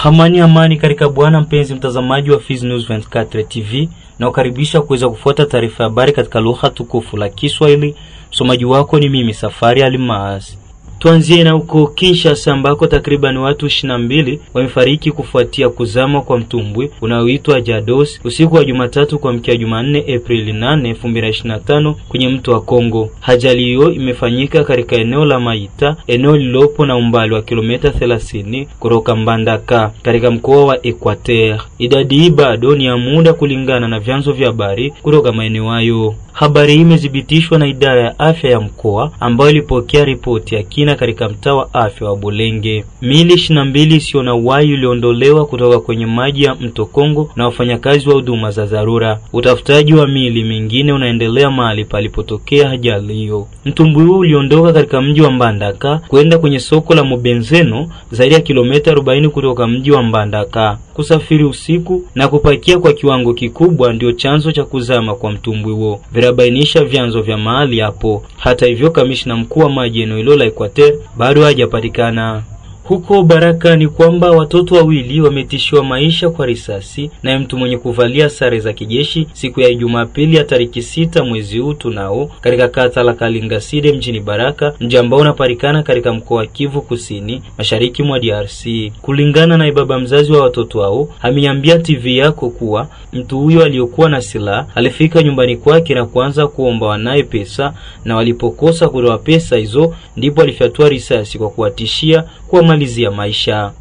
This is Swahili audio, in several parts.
Amani katika bwana mpenzi mtazamaji wa Fizi News 24 TV, na ukaribisha kuweza kufuata taarifa ya habari katika lugha tukufu la Kiswahili. Msomaji wako ni mimi Safari Almas. Tuanzie na huko Kinshasa ambako takriban watu 22 wamefariki kufuatia kuzama kwa mtumbwi unaoitwa Jados usiku wa Jumatatu kuamkia Jumanne Aprili 8, 2025 kwenye mto wa Kongo. Ajali hiyo imefanyika katika eneo la Maita, eneo lilopo na umbali wa kilomita 30 kutoka Mbandaka katika mkoa wa Equateur. Idadi hii bado ni ya muda kulingana na vyanzo vya habari kutoka maeneo hayo. Habari hii imethibitishwa na idara ya afya ya mkoa ambayo ilipokea ripoti ya kina katika mtaa wa afya wa Bolenge. Miili 22 isiyo na uhai iliondolewa kutoka kwenye maji ya mto Kongo na wafanyakazi wa huduma za dharura. Utafutaji wa miili mingine unaendelea mahali palipotokea ajali hiyo. Mtumbwi huu uliondoka katika mji wa Mbandaka kwenda kwenye soko la Mobenzeno, zaidi ya kilomita 40 kutoka mji wa Mbandaka. Kusafiri usiku na kupakia kwa kiwango kikubwa ndio chanzo cha kuzama kwa mtumbwi huo, virabainisha vyanzo vya mahali hapo. Hata hivyo, kamishna mkuu wa maji eneo hilo la Equateur bado hajapatikana. Huko Baraka ni kwamba watoto wawili wametishiwa maisha kwa risasi na mtu mwenye kuvalia sare za kijeshi siku ya Jumapili ya tariki 6 mwezi huu tunao katika kata la Kalingaside mjini Baraka, mji ambao unapatikana katika mkoa wa Kivu Kusini, mashariki mwa DRC. Kulingana na baba mzazi wa watoto hao, ameniambia TV yako kuwa mtu huyo aliyokuwa na silaha alifika nyumbani kwake na kuanza kuomba wanae pesa, na walipokosa kutoa pesa hizo ndipo alifyatua risasi kwa kuwatishia kwa malizia maisha.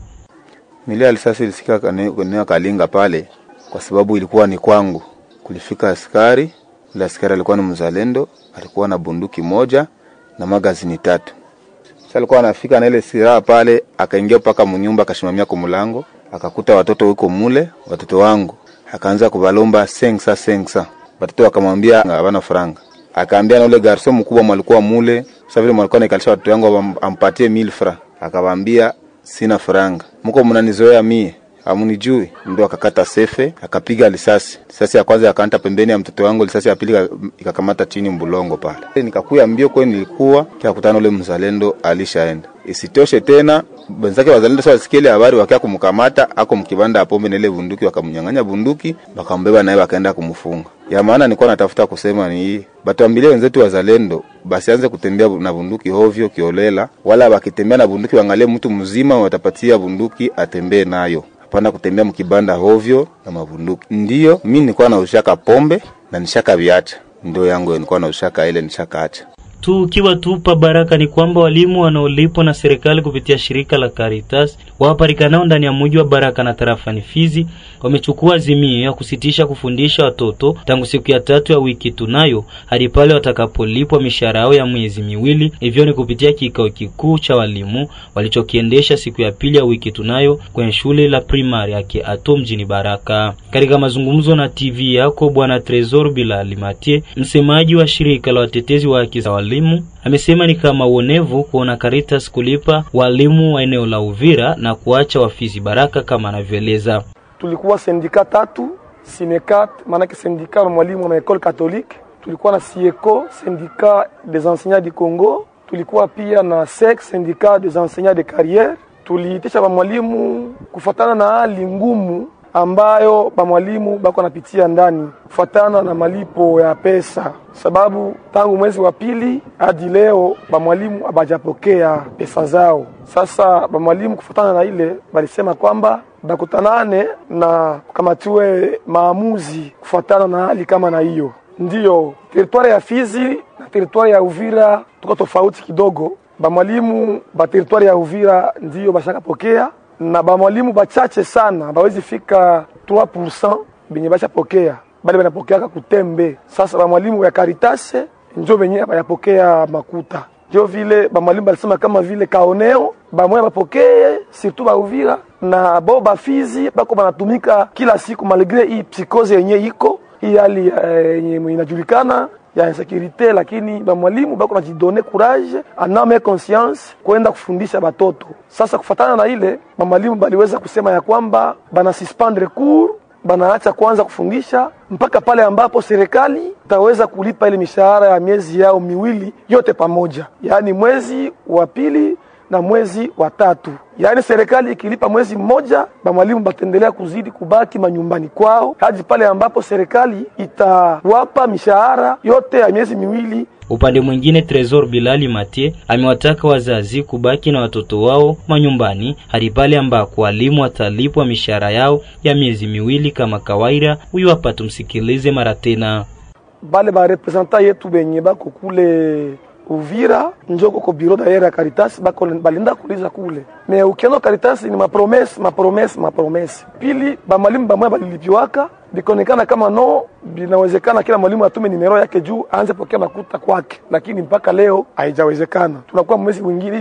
Milio ya risasi ilisika kwenye Kalinga pale kwa sababu ilikuwa ni kwangu. Kulifika askari, ule askari alikuwa ni mzalendo, alikuwa na bunduki moja na magazini 3. Sasa alikuwa anafika na ile silaha pale, akaingia mpaka mnyumba, akashimamia kwa mlango, akakuta watoto huko mule, watoto wangu. Akaanza kubalomba sensa. Watoto wakamwambia hawana franga. Akaambia na ule garso mkubwa mwalikuwa mule, sasa vile mwalikuwa naikalisha watoto wangu ampatie 1000 francs. Akawaambia sina franga. Mko mnanizoea mie, hamunijui. Ndio akakata sefe, akapiga risasi. Risasi ya kwanza akaanta pembeni ya mtoto wangu, risasi ya pili ikakamata chini mbulongo pale. Nikakuya mbio kwa nilikuwa kukutana ule mzalendo alishaenda. Isitoshe tena wenzake wazalendo sasa wasikie habari wakia kumkamata ako mkibanda hapo mbele ile bunduki, wakamnyang'anya bunduki, wakambeba naye wakaenda kumfunga. Ya maana nilikuwa natafuta kusema ni hii, batuambilie wenzetu wazalendo basi anze kutembea na bunduki hovyo kiolela, wala wakitembea na bunduki waangalie mtu mzima watapatia bunduki atembee nayo, hapana kutembea mkibanda hovyo na mabunduki. Ndio mimi nilikuwa na ushaka pombe na nishaka viacha, ndio yangu nilikuwa na ushaka ile nishaka acha. Tukiwa tupa Baraka ni kwamba walimu wanaolipwa na serikali kupitia shirika la Caritas waparikanao ndani ya mji wa Baraka na tarafa ni Fizi wamechukua azimio ya kusitisha kufundisha watoto tangu siku ya 3 ya wiki tunayo hadi pale watakapolipwa mishahara yao ya miezi miwili. Hivyo ni kupitia kikao kikuu cha walimu walichokiendesha siku ya pili ya wiki tunayo kwenye shule la primari yake Atom mjini Baraka. Katika mazungumzo na TV yako, Bwana Trezor Bilali Matie, msemaji wa shirika la watetezi wa haki za walimu, amesema ni kama uonevu kuona Caritas kulipa walimu wa eneo la Uvira na kuacha wafizi Baraka kama anavyoeleza. Tulikuwa sindika 3, Sinecat, maana yake sindika wa mwalimu wa école catholique, tulikuwa na Sieko, syndicat des enseignants du Congo, tulikuwa pia na SEC, syndicat des enseignants de carrière. Tuliitisha wa mwalimu kufuatana na hali ngumu ambayo ba mwalimu bako napitia ndani kufuatana na malipo ya pesa, sababu tangu mwezi wa pili hadi leo ba mwalimu abajapokea pesa zao. Sasa ba mwalimu kufuatana na ile balisema kwamba bakutanane na kamatiwe maamuzi kufuatana na hali kama na hiyo. Ndio territoire ya Fizi na territoire ya Uvira tuko tofauti kidogo. Ba mwalimu ba territoire ya Uvira ndio bashakapokea, na ba mwalimu bachache sana bawezi fika 3% benye bashapokea, bali banapokea kutembe. Sasa ba mwalimu ya Caritas ndio benye bayapokea makuta. Ndio vile ba mwalimu balisema kama vile kaoneo ba moya bapokee surtout ba Uvira na boba Fizi bako banatumika kila siku malgré hii psychose yenye iko hii hali yenye inajulikana ya insécurité, lakini ba mwalimu bako najidone courage aname conscience kwenda kufundisha batoto. Sasa kufatana na ile ba mwalimu baliweza kusema ya kwamba bana suspendre cours, banaacha kwanza kufundisha mpaka pale ambapo serikali taweza kulipa ile mishahara ya miezi yao miwili yote pamoja, yani mwezi wa pili na mwezi wa 3. Yaani serikali ikilipa mwezi mmoja, ba mwalimu batendelea kuzidi kubaki manyumbani kwao hadi pale ambapo serikali itawapa mishahara yote ya miezi miwili. Upande mwingine, Tresor Bilali Matie amewataka wazazi kubaki na watoto wao manyumbani hadi pale ambako walimu watalipwa mishahara yao ya miezi miwili kama kawaida. Huyu hapa tumsikilize mara tena. Bale ba representants yetu benye bako kule Uvira njoko ko bureau d'ailleurs ya Caritas bako balinda kuliza kule. Me ukienda Caritas ni mapromesse. Pili ba mwalimu ba mwa balilipiwaka bikoonekana kama no binawezekana kila mwalimu atume nimero yake juu aanze pokea makuta kwake, lakini mpaka leo haijawezekana. Tunakuwa mwezi mwingine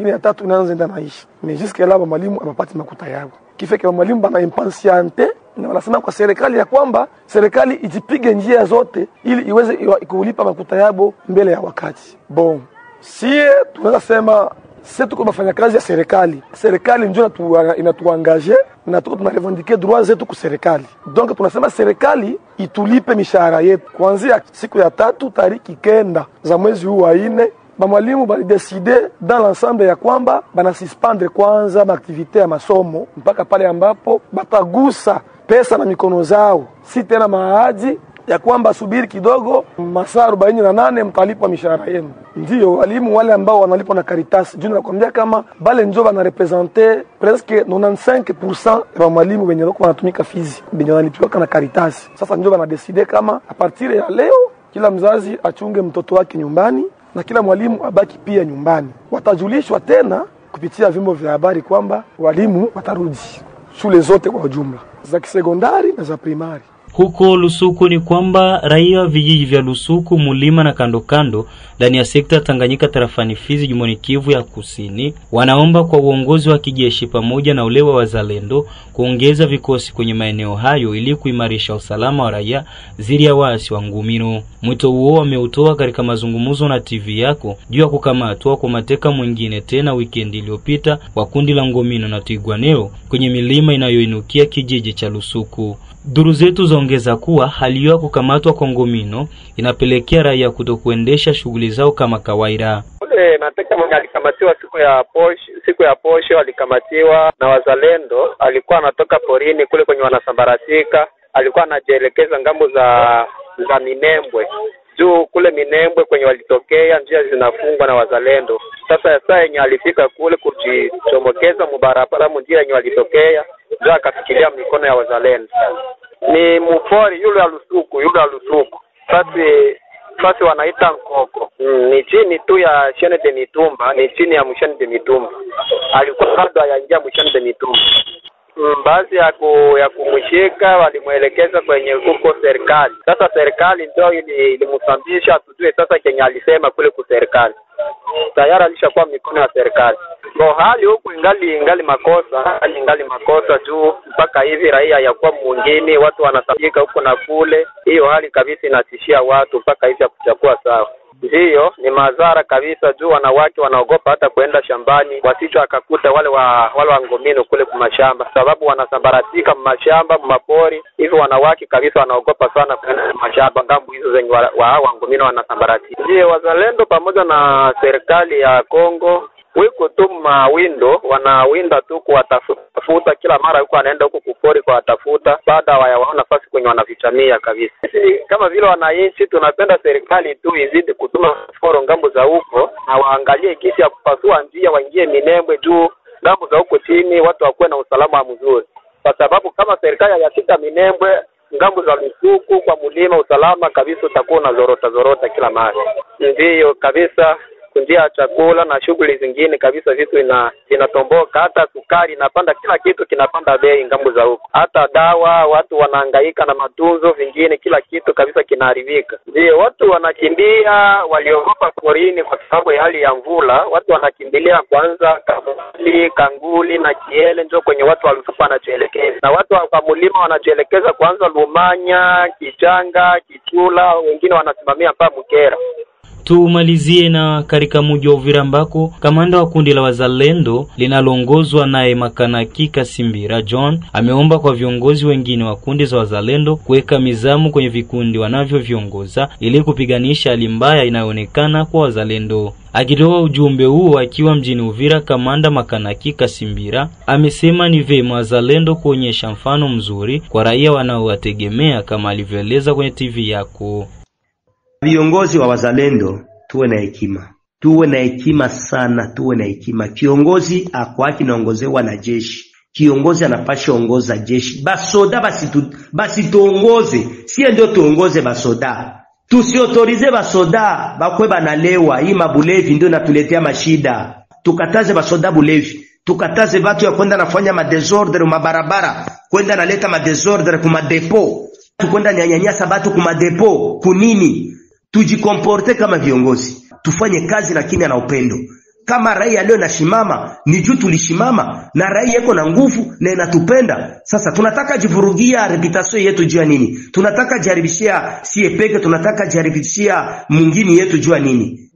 ya 3 inaanza enda naishi. Mais jusqu'à là ba mwalimu abapati makuta yao. Kifeke ba mwalimu bana impatiente na wanasema kwa serikali ya kwamba serikali ijipige njia zote ili iweze kulipa makuta yao mbele ya wakati. Bon, sie tunaweza sema sisi tuko bafanya kazi ya serikali. Serikali ndio inatuangaje na tuko tunarevendiquer droits zetu kwa serikali. Donc tunasema serikali itulipe mishahara yetu kuanzia siku ya 3 tariki 9 za mwezi huu wa 4. Ba mwalimu bali décider dans l'ensemble ya kwamba bana suspendre kwanza activité ya masomo mpaka pale ambapo batagusa pesa na mikono zao. Si tena maadi ya kwamba subiri kidogo masaa 48 mtalipwa mishahara yenu. Ndio walimu wale ambao wanalipwa na Caritas, juu nakwambia kama bale ndio bana representer presque 95% ya walimu wenye wako wanatumika Fizi wenye wanalipiwa na Caritas. Sasa ndio bana decide kama a partir ya leo kila mzazi achunge mtoto wake nyumbani na kila mwalimu abaki pia nyumbani. Watajulishwa tena kupitia vyombo vya habari kwamba walimu watarudi shule zote kwa ujumla, za kisekondari na za primari. Huko Lusuku ni kwamba raia vijiji vya Lusuku, Mulima na kando ndani ya sekta Tanganyika tarafani Fizi jimboni Kivu ya Kusini wanaomba kwa uongozi wa kijeshi pamoja na ule wa wazalendo kuongeza vikosi kwenye maeneo hayo ili kuimarisha usalama wa raia dhidi ya waasi wa Ngumino. Mwito huo ameutoa katika mazungumzo na TV yako juu ya kukamatwa kwa mateka mwingine tena weekend iliyopita wa kundi la Ngumino na Tigwaneo kwenye milima inayoinukia kijiji cha Lusuku. Duru zetu zaongeza kuwa hali ya kukamatwa kwa Ngumino inapelekea raia kutokuendesha shughuli zao kama kawaida. Mateka mwenye alikamatiwa siku ya posho alikamatiwa na wazalendo, alikuwa anatoka porini kule kwenye wanasambaratika, alikuwa anajielekeza ngambo za Minembwe. Juu kule Minembwe kwenye walitokea njia zinafungwa na wazalendo. Sasa saa yenye alifika kule kujichomokeza mubarabara njia yenye walitokea, ndio akafikiria mikono ya wazalendo. Ni mupori yule alusuku. Sasa wanaita Nkoko. Ni chini tu ya Shene de Mitumba, ni chini ya Mshene de Mitumba. Alikuwa bado hayaingia Mshene de Mitumba. Baadhi ya kumshika walimuelekeza kwenye huko serikali. Sasa serikali ndio ilimsambisha tujue sasa kenye alisema kule kwa serikali. Tayari alishakuwa mikono ya serikali. Kwa hali huko ingali makosa juu mpaka hivi raia yakuwa mwingine, watu wanasabika huko na kule. Hiyo hali kabisa inatishia watu mpaka hivi hakuchakuwa sawa. Ndiyo ni madhara kabisa juu wanawake wanaogopa hata kuenda shambani wasicho akakuta wale wa Ngumino kule kwa mashamba, sababu wanasambaratika mashamba mapori. Hivi wanawake kabisa wanaogopa sana kwenda mashamba ngambo hizo zenye wa Ngumino wanasambaratika. Ndiyo wazalendo pamoja na serikali ya Kongo wiko tu mawindo, wanawinda tu kuwatafuta kila mara huko, anaenda huko kupori kwa watafuta, baada waona nafasi kwenye wanavitamia kabisa. Sisi kama vile wananchi tunapenda serikali tu izidi kutuma foro ngambo za huko na waangalie kisi ya kupasua njia waingie Minembwe juu ngambo za huko chini watu wakuwe na usalama mzuri, kwa sababu kama serikali yashika Minembwe ngambo za Lusuku kwa Mulima usalama kabisa utakuwa na zorota kila mara. Ndiyo kabisa kunjia chakula na shughuli zingine kabisa vitu inatomboka, hata sukari inapanda, kila kitu kinapanda bei ngambo za huko. Hata dawa watu wanahangaika na matunzo vingine, kila kitu kabisa kinaharibika. Ndio watu wanakimbia, waliogopa porini kwa sababu ya hali ya mvula. Watu wanakimbilia kwanza Kanguli na Kiele ndio kwenye watu walikuwa wanajielekeza. Na watu wa Mulima wanajielekeza kwanza Lumanya, Kichanga, Kichula, wengine wanasimamia hapa Mukera. Tumalizie na katika mji wa Uvira ambako kamanda wa kundi la wazalendo linaloongozwa naye Makanaki Kasimbira John ameomba kwa viongozi wengine wa kundi za wazalendo kuweka mizamu kwenye vikundi wanavyoviongoza ili kupiganisha hali mbaya inayoonekana kwa wazalendo. Akitoa ujumbe huo akiwa mjini Uvira, kamanda Makanaki Kasimbira amesema ni vema wazalendo kuonyesha mfano mzuri kwa raia wanaowategemea kama alivyoeleza kwenye TV yako. Viongozi wa wazalendo tuwe na hekima. Tuwe na hekima sana, tuwe na hekima. Kiongozi akwaki naongozewa na jeshi. Kiongozi anapasha ongoza jeshi. Basoda basi tuongoze. Sie ndio tuongoze basoda. Tusiotorize basoda bakwe banalewa. Hii mabulevi ndio natuletea mashida. Tukataze basoda bulevi. Tukataze watu ya kwenda nafanya madesordre mabarabara, kwenda naleta madesordre kuma depo. Tukwenda nyanyanyasa watu kuma depo. Kunini? Tujikomporte kama viongozi. Tufanye kazi lakini na upendo. Kama raia leo nashimama, ni juu tulishimama na raia yako na nguvu na inatupenda. Sasa tunataka jivurugia reputation yetu jua nini? Tunataka jaribishia siepeke, tunataka jaribishia mwingine yetu jua nini?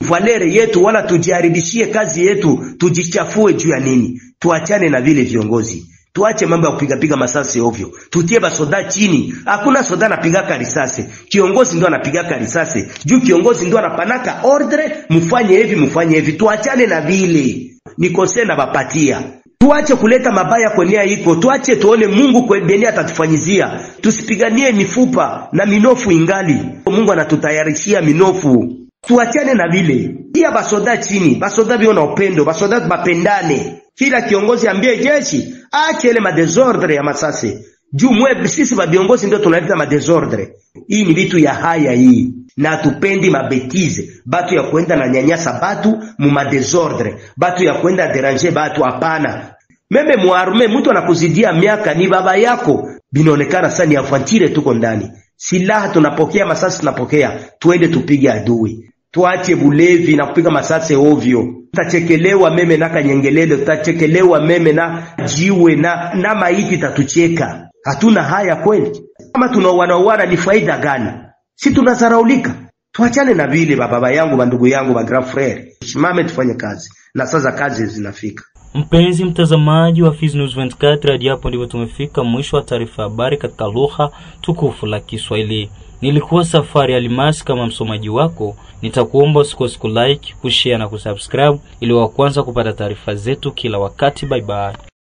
Valere yetu wala tujaribishie kazi yetu, tujichafue jua nini? Tuachane na vile viongozi. Tuache mambo ya kupiga masasi ovyo. Tutie basoda chini. Hakuna soda anapiga risasi. Kiongozi ndio anapiga risasi. Juu kiongozi ndio anapanaka ordre, mfanye hivi. Tuachane na vile. Nikose na bapatia. Tuache kuleta mabaya kwenye iko. Tuache tuone Mungu kwa beni atatufanyizia. Tusipiganie mifupa na minofu ingali. Mungu anatutayarishia minofu. Tuachane na vile. Tia basoda chini. Basoda bio na upendo. Basoda bapendane. Kila kiongozi ambie jeshi ache ile madesordre ya masasi. Juu sisi viongozi ndio tunaleta madesordre. Hii ni vitu ya haya hii. Na tupendi mabetize. Batu ya kwenda na nyanyasa batu mu madesordre. Batu ya kwenda deranger batu hapana. Meme muarume mtu anakuzidia miaka ni baba yako. Binaonekana sana ni avantire tuko ndani. Silaha tunapokea, masasi tunapokea. Tuende tupige adui. Tuache bulevi na kupiga masase ovyo. Tutachekelewa meme na kanyengelele, tutachekelewa meme na jiwe na maiti tatucheka. Hatuna haya kweli. Kama tunauana ni faida gani? Si tunazaraulika. Tuachane na vile baba yangu, bandugu yangu, ba grand frère. Simame tufanye kazi. Na sasa kazi zinafika. Mpenzi mtazamaji wa Fizi News 24, hadi hapo ndipo tumefika mwisho wa taarifa habari katika lugha tukufu la Kiswahili. Nilikuwa Safari Alimasi kama msomaji wako. Nitakuomba usikose ku like, kushare na kusubscribe ili wa kwanza kupata taarifa zetu kila wakati. Bye bye.